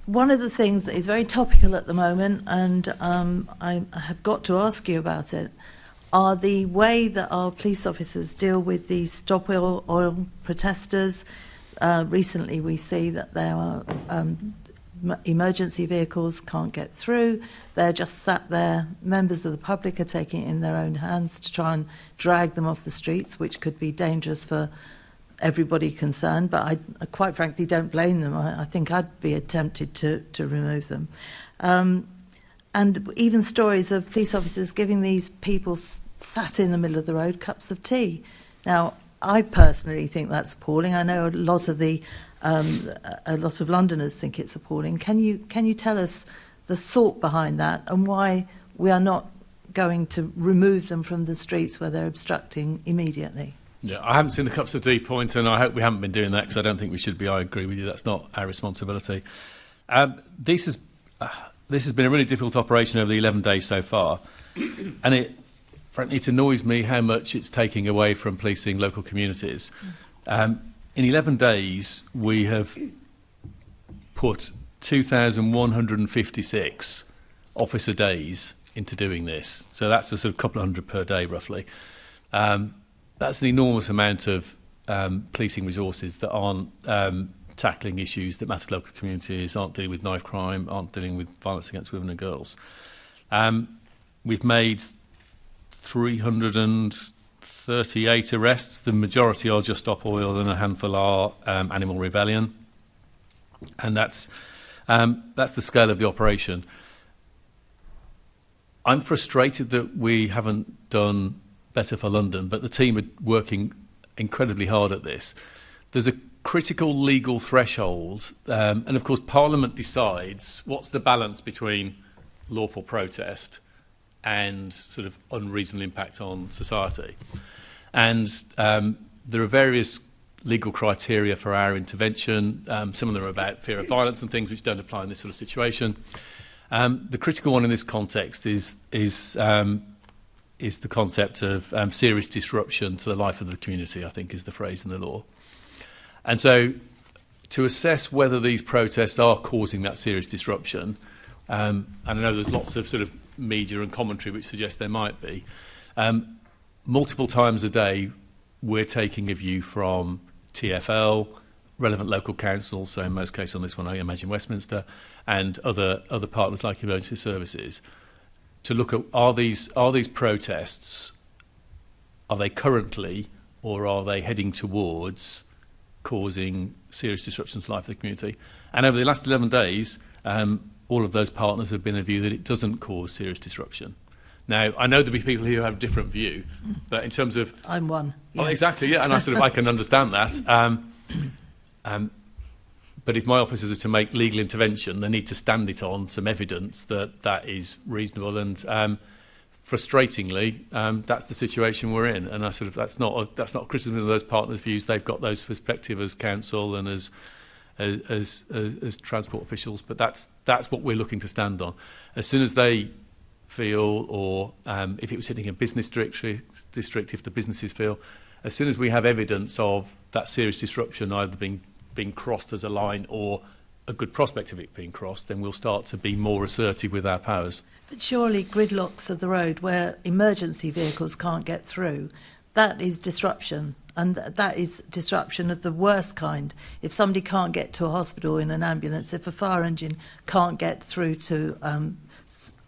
one of the things that is very topical at the moment, and I have got to ask you about it, are the way that our police officers deal with the Stop Oil protesters. Recently we see that there are emergency vehicles can't get through. They're just sat there. Members of the public are taking it in their own hands to try and drag them off the streets, which could be dangerous for everybody concerned, but I quite frankly don't blame them. I think I'd be tempted to remove them. And even stories of police officers giving these people sat in the middle of the road cups of tea. Now, I personally think that's appalling. I know a lot of Londoners think it's appalling. Can you tell us the thought behind that and why we are not going to remove them from the streets where they're obstructing immediately? Yeah, I haven't seen the cups of tea point, and I hope we haven't been doing that because I don't think we should be. I agree with you. That's not our responsibility. This has been a really difficult operation over the 11 days so far, and frankly, it annoys me how much it's taking away from policing local communities. In 11 days, we have put 2,156 officer days into doing this. So that's a sort of couple of hundred per day, roughly. That's an enormous amount of policing resources that aren't tackling issues that matter to local communities, aren't dealing with knife crime, aren't dealing with violence against women and girls. We've made 338 arrests. The majority are just Stop Oil and a handful are animal rebellion. And that's the scale of the operation. I'm frustrated that we haven't done better for London, but the team are working incredibly hard at this. There's a critical legal threshold, and of course Parliament decides what's the balance between lawful protest and sort of unreasonable impact on society. And there are various legal criteria for our intervention. Some of them are about fear of violence and things which don't apply in this sort of situation. The critical one in this context is the concept of serious disruption to the life of the community, I think is the phrase in the law. And so to assess whether these protests are causing that serious disruption, and I know there's lots of sort of media and commentary which suggests there might be, multiple times a day we're taking a view from TfL, relevant local councils, so in most cases on this one I imagine Westminster, and other partners like emergency services, to look at are these protests, are they currently or are they heading towards causing serious disruption to the life of the community? And over the last 11 days, all of those partners have been of view that it doesn't cause serious disruption. Now, I know there'll be people here who have a different view, but in terms of... I'm one. Yeah. Oh, exactly, yeah, and I can understand that. But if my officers are to make legal intervention, they need to stand it on some evidence that that is reasonable. And frustratingly, that's the situation we're in. And that's not a criticism of those partners' views. They've got those perspectives as council and as transport officials. But that's what we're looking to stand on. As soon as they feel, or if it was hitting a business district, if the businesses feel, as soon as we have evidence of that serious disruption either being crossed as a line or a good prospect of it being crossed, then we'll start to be more assertive with our powers. But surely gridlocks of the road where emergency vehicles can't get through, that is disruption, and that is disruption of the worst kind. If somebody can't get to a hospital in an ambulance, if a fire engine can't get through to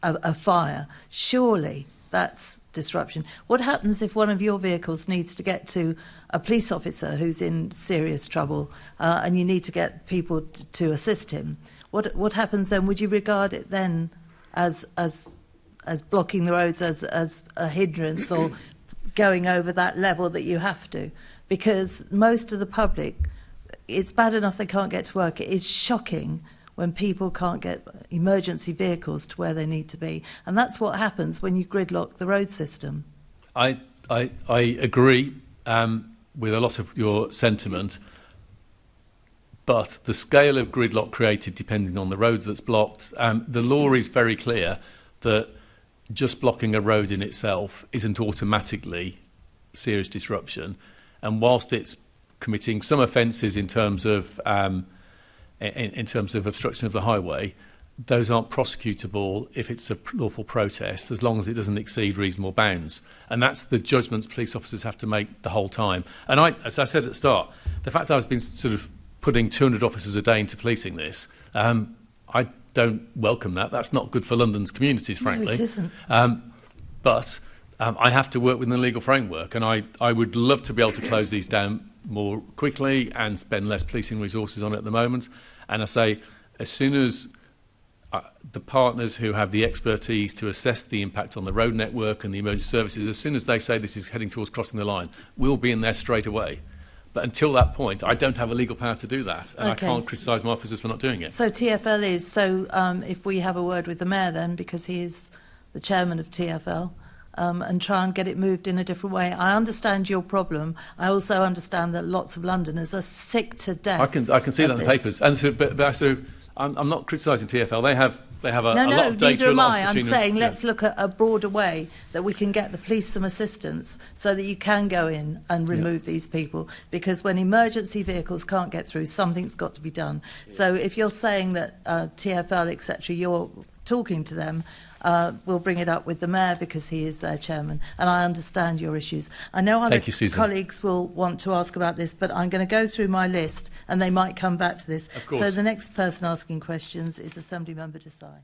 a fire, surely that's disruption. What happens if one of your vehicles needs to get to a police officer who's in serious trouble and you need to get people to assist him? What happens then? Would you regard it then as blocking the roads as a hindrance or going over that level that you have to? Because most of the public, it's bad enough they can't get to work. It is shocking when people can't get emergency vehicles to where they need to be. And that's what happens when you gridlock the road system. I agree with a lot of your sentiment, but the scale of gridlock created depending on the road that's blocked, the law is very clear that just blocking a road in itself isn't automatically serious disruption. And whilst it's committing some offences in terms of in terms of obstruction of the highway, those aren't prosecutable if it's a lawful protest, as long as it doesn't exceed reasonable bounds. And that's the judgments police officers have to make the whole time. And as I said at the start, the fact that I've been sort of putting 200 officers a day into policing this, I don't welcome that. That's not good for London's communities, frankly. No, it isn't. But I have to work within the legal framework, and I would love to be able to close these down more quickly and spend less policing resources on it at the moment. And I say, as soon as the partners who have the expertise to assess the impact on the road network and the emergency services, as soon as they say this is heading towards crossing the line, we'll be in there straight away. But until that point, I don't have a legal power to do that, and I can't criticise my officers for not doing it. So TfL is, if we have a word with the Mayor then, because he is the chairman of TfL, and try and get it moved in a different way. I understand your problem. I also understand that lots of Londoners are sick to death. I can see that in the papers. And so, I'm not criticising TfL. They have a lot of data. Neither am I. I'm saying let's look at a broader way that we can get the police some assistance so that you can go in and remove these people. Because when emergency vehicles can't get through, something's got to be done. So if you're saying that TfL, etc., you're talking to them, we'll bring it up with the Mayor because he is their chairman, and I understand your issues. I know other colleagues will want to ask about this, but I'm going to go through my list and they might come back to this. Of course. So the next person asking questions is Assembly Member Desai.